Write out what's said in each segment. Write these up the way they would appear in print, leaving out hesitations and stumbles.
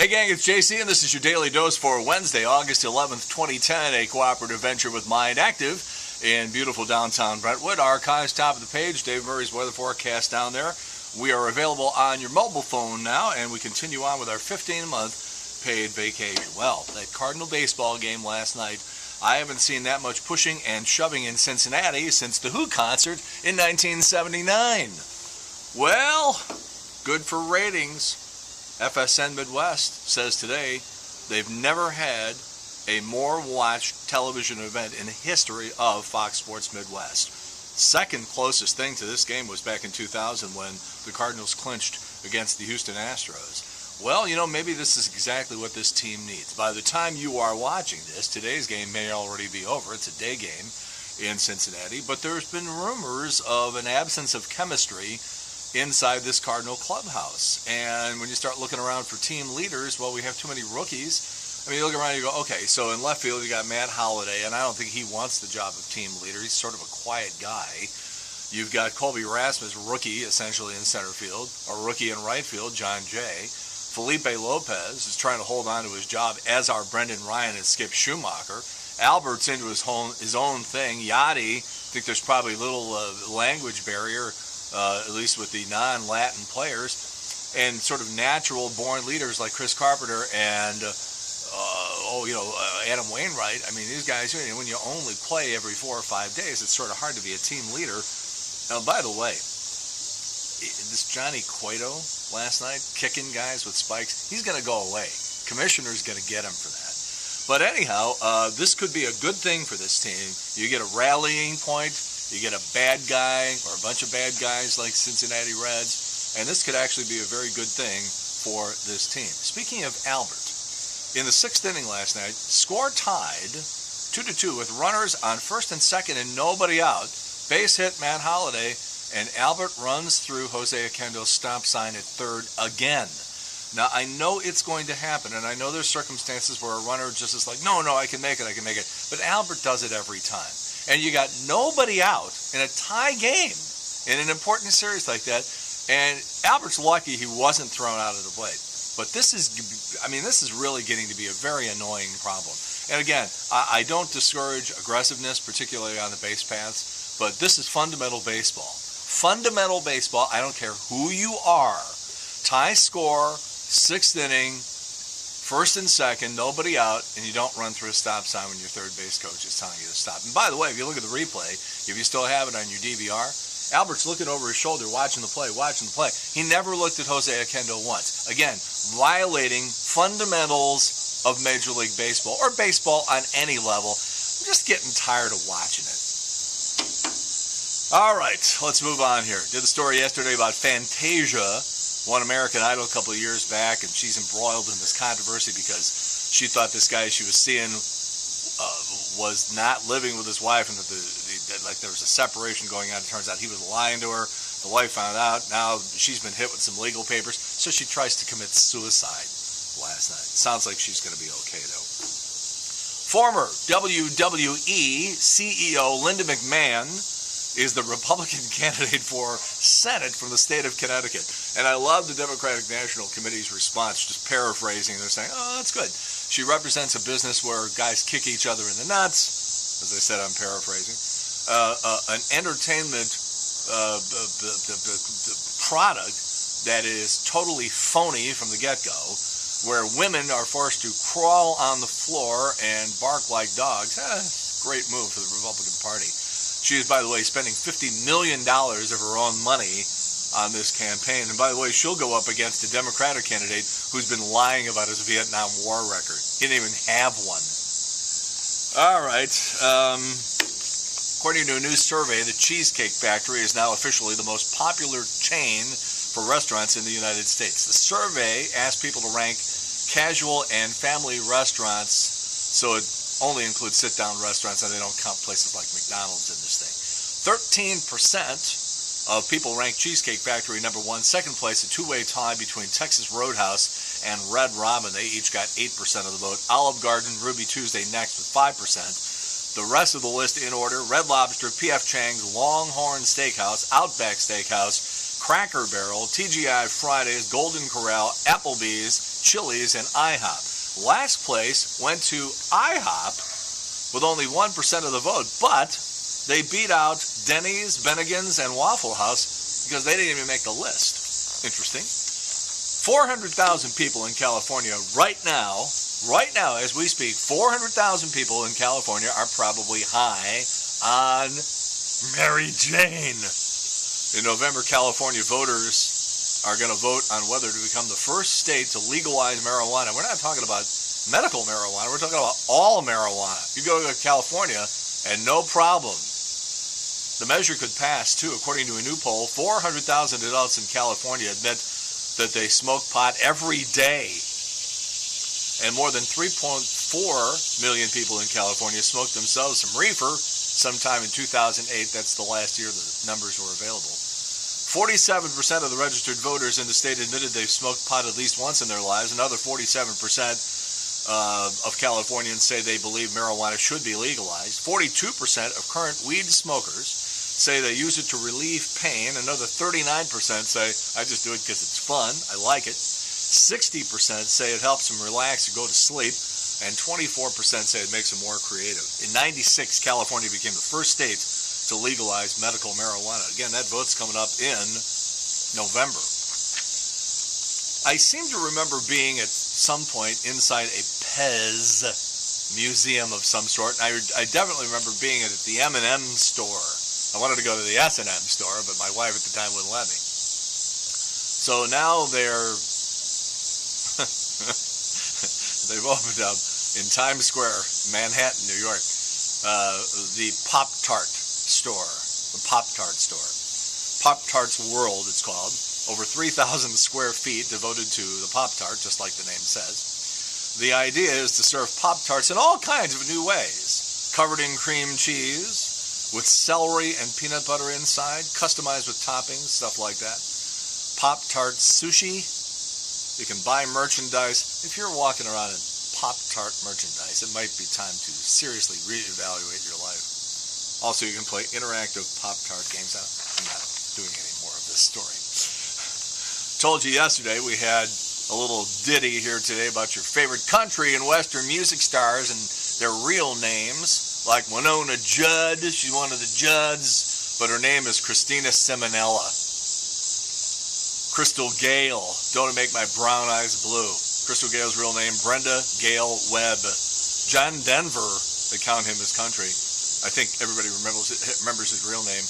Hey gang, it's JC and this is your Daily Dose for Wednesday, August 11th, 2010, a cooperative venture with Mind Active in beautiful downtown Brentwood. Archives, top of the page, Dave Murray's weather forecast down there. We are available on your mobile phone now, and we continue on with our 15-month paid vacation. Well, that Cardinal baseball game last night, I haven't seen that much pushing and shoving in Cincinnati since the Who concert in 1979. Well, good for ratings. FSN Midwest says today they've never had a more watched television event in the history of Fox Sports Midwest. Second closest thing to this game was back in 2000 when the Cardinals clinched against the Houston Astros. Well, you know, maybe this is exactly what this team needs. By the time you are watching this, today's game may already be over. It's a day game in Cincinnati, but there's been rumors of an absence of chemistry inside this Cardinal clubhouse. And when you start looking around for team leaders, well, we have too many rookies. I mean, you look around and you go, okay, so in left field you got Matt Holliday, and I don't think he wants the job of team leader. He's sort of a quiet guy. You've got Colby Rasmus, rookie essentially in center field, a rookie in right field, John Jay. Felipe Lopez is trying to hold on to his job, as are Brendan Ryan and Skip Schumacher. Albert's into his own thing. Yachty, I think there's probably a little language barrier, at least with the non-Latin players, and sort of natural-born leaders like Chris Carpenter and, Adam Wainwright. I mean, these guys, when you only play every 4 or 5 days, it's sort of hard to be a team leader. Now, by the way, this Johnny Cueto last night, kicking guys with spikes, he's going to go away. Commissioner's going to get him for that. But anyhow, this could be a good thing for this team. You get a rallying point. You get a bad guy or a bunch of bad guys like Cincinnati Reds, and this could actually be a very good thing for this team. Speaking of Albert, in the 6th inning last night, score tied 2-2 with runners on first and second and nobody out. Base hit Matt Holliday, and Albert runs through Jose Oquendo's stop sign at third again. Now, I know it's going to happen, and I know there's circumstances where a runner just is like, no, I can make it. But Albert does it every time. And you got nobody out in a tie game in an important series like that. And Albert's lucky he wasn't thrown out of the plate. But this is really getting to be a very annoying problem. And again, I don't discourage aggressiveness, particularly on the base paths, but this is fundamental baseball. Fundamental baseball, I don't care who you are. Tie score, 6th inning, first and second, nobody out, and you don't run through a stop sign when your third base coach is telling you to stop. And by the way, if you look at the replay, if you still have it on your DVR, Albert's looking over his shoulder, watching the play. He never looked at Jose Oquendo once. Again, violating fundamentals of Major League Baseball, or baseball on any level. I'm just getting tired of watching it. All right, let's move on here. Did a story yesterday about Fantasia, won American Idol a couple of years back, and she's embroiled in this controversy because she thought this guy she was seeing was not living with his wife, and that there was a separation going on. It turns out he was lying to her. The wife found out. Now she's been hit with some legal papers, so she tries to commit suicide last night. Sounds like she's going to be okay, though. Former WWE CEO Linda McMahon is the Republican candidate for Senate from the state of Connecticut. And I love the Democratic National Committee's response, just paraphrasing. They're saying, oh, that's good. She represents a business where guys kick each other in the nuts. As I said, I'm paraphrasing. An entertainment product that is totally phony from the get-go, where women are forced to crawl on the floor and bark like dogs. Great move for the Republican Party. She is, by the way, spending $50 million of her own money on this campaign. And by the way, she'll go up against a Democratic candidate who's been lying about his Vietnam War record. He didn't even have one. All right. According to a new survey, the Cheesecake Factory is now officially the most popular chain for restaurants in the United States. The survey asked people to rank casual and family restaurants, so it only includes sit-down restaurants, and they don't count places like McDonald's in this thing. 13% of people rank Cheesecake Factory number one. Second place, a two-way tie between Texas Roadhouse and Red Robin. They each got 8% of the vote. Olive Garden, Ruby Tuesday next with 5%. The rest of the list in order: Red Lobster, P.F. Chang's, Longhorn Steakhouse, Outback Steakhouse, Cracker Barrel, TGI Fridays, Golden Corral, Applebee's, Chili's, and IHOP. Last place went to IHOP with only 1% of the vote, but they beat out Denny's, Bennigan's, and Waffle House because they didn't even make the list. Interesting. 400,000 people in California right now as we speak, 400,000 people in California are probably high on Mary Jane. In November, California voters are going to vote on whether to become the first state to legalize marijuana. We're not talking about medical marijuana. We're talking about all marijuana. You go to California and no problem. The measure could pass, too. According to a new poll, 400,000 adults in California admit that they smoke pot every day. And more than 3.4 million people in California smoked themselves some reefer sometime in 2008. That's the last year the numbers were available. 47% of the registered voters in the state admitted they've smoked pot at least once in their lives. Another 47% of Californians say they believe marijuana should be legalized. 42% of current weed smokers say they use it to relieve pain. Another 39% say, I just do it because it's fun, I like it. 60% say it helps them relax or go to sleep, and 24% say it makes them more creative. In '96, California became the first state to legalize medical marijuana. Again, that vote's coming up in November. I seem to remember being at some point inside a Pez museum of some sort. I definitely remember being at the M&M store. I wanted to go to the S&M store, but my wife at the time wouldn't let me. So now they've opened up in Times Square, Manhattan, New York, the Pop-Tart store, Pop-Tart's World, it's called. Over 3,000 square feet devoted to the Pop-Tart, just like the name says. The idea is to serve Pop-Tarts in all kinds of new ways, covered in cream cheese, with celery and peanut butter inside, customized with toppings, stuff like that. Pop-Tart sushi. You can buy merchandise. If you're walking around in Pop-Tart merchandise, it might be time to seriously reevaluate your life. Also, you can play interactive Pop-Tart games. I'm not doing any more of this story. Told you yesterday we had a little ditty here today about your favorite country and Western music stars and their real names, like Winona Judd. She's one of the Judds, but her name is Christina Simonella. Crystal Gale, Don't Make My Brown Eyes Blue. Crystal Gale's real name, Brenda Gale Webb. John Denver, they count him as country. I think everybody remembers his real name.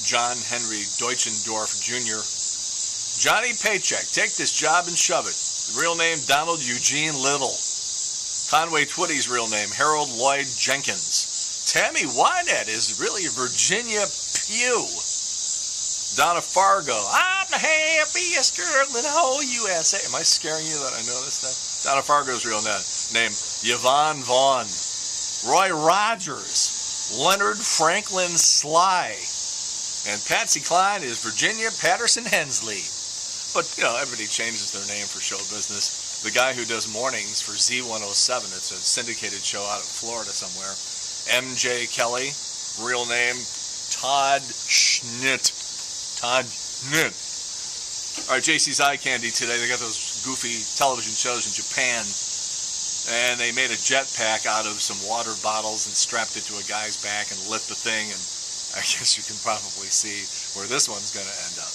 John Henry Deutschendorf Jr. Johnny Paycheck, Take This Job and Shove It. Real name, Donald Eugene Little. Conway Twitty's real name, Harold Lloyd Jenkins. Tammy Wynette is really Virginia Pugh. Donna Fargo, I'm the happiest girl in the whole USA. Am I scaring you that I know this stuff? Donna Fargo's real name, Yvonne Vaughn. Roy Rogers, Leonard Franklin Sly. And Patsy Cline is Virginia Patterson Hensley. But, you know, everybody changes their name for show business. The guy who does mornings for Z107, it's a syndicated show out of Florida somewhere. M.J. Kelly, real name, Todd Schnitt. All right, JC's Eye Candy today. They got those goofy television shows in Japan, and they made a jetpack out of some water bottles and strapped it to a guy's back and lit the thing, and I guess you can probably see where this one's going to end up.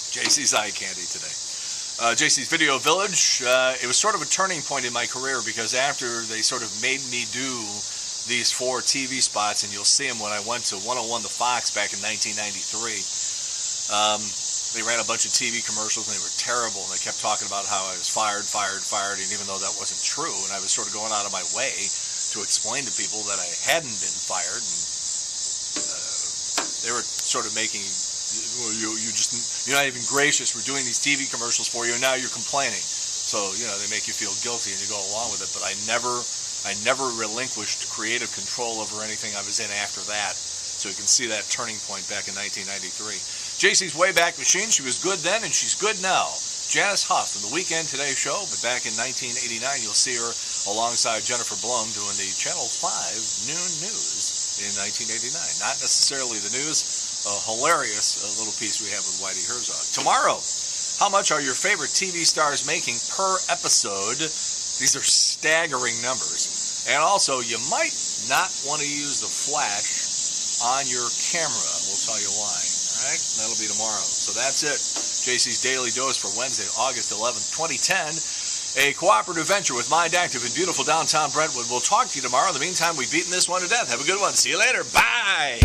JC's Eye Candy today. JC's Video Village, it was sort of a turning point in my career because after they sort of made me do these 4 TV spots, and you'll see them when I went to 101 The Fox back in 1993, they ran a bunch of TV commercials and they were terrible, and they kept talking about how I was fired, and even though that wasn't true, and I was sort of going out of my way to explain to people that I hadn't been fired, and they were sort of making, well, you're not even gracious, we're doing these TV commercials for you, and now you're complaining. So, you know, they make you feel guilty and you go along with it, but I never relinquished creative control over anything I was in after that. So you can see that turning point back in 1993. JC's Wayback Machine, she was good then and she's good now. Janice Huff in the Weekend Today show, but back in 1989 you'll see her alongside Jennifer Blum doing the Channel 5 noon news in 1989. Not necessarily the news, a hilarious little piece we have with Whitey Herzog. Tomorrow, How much are your favorite TV stars making per episode? These are staggering numbers. And also, you might not want to use the flash on your camera. We'll tell you why. All right? That'll be tomorrow. So that's it. JC's Daily Dose for Wednesday, August 11th, 2010. A cooperative venture with Mind Active in beautiful downtown Brentwood. We'll talk to you tomorrow. In the meantime, we've beaten this one to death. Have a good one. See you later. Bye.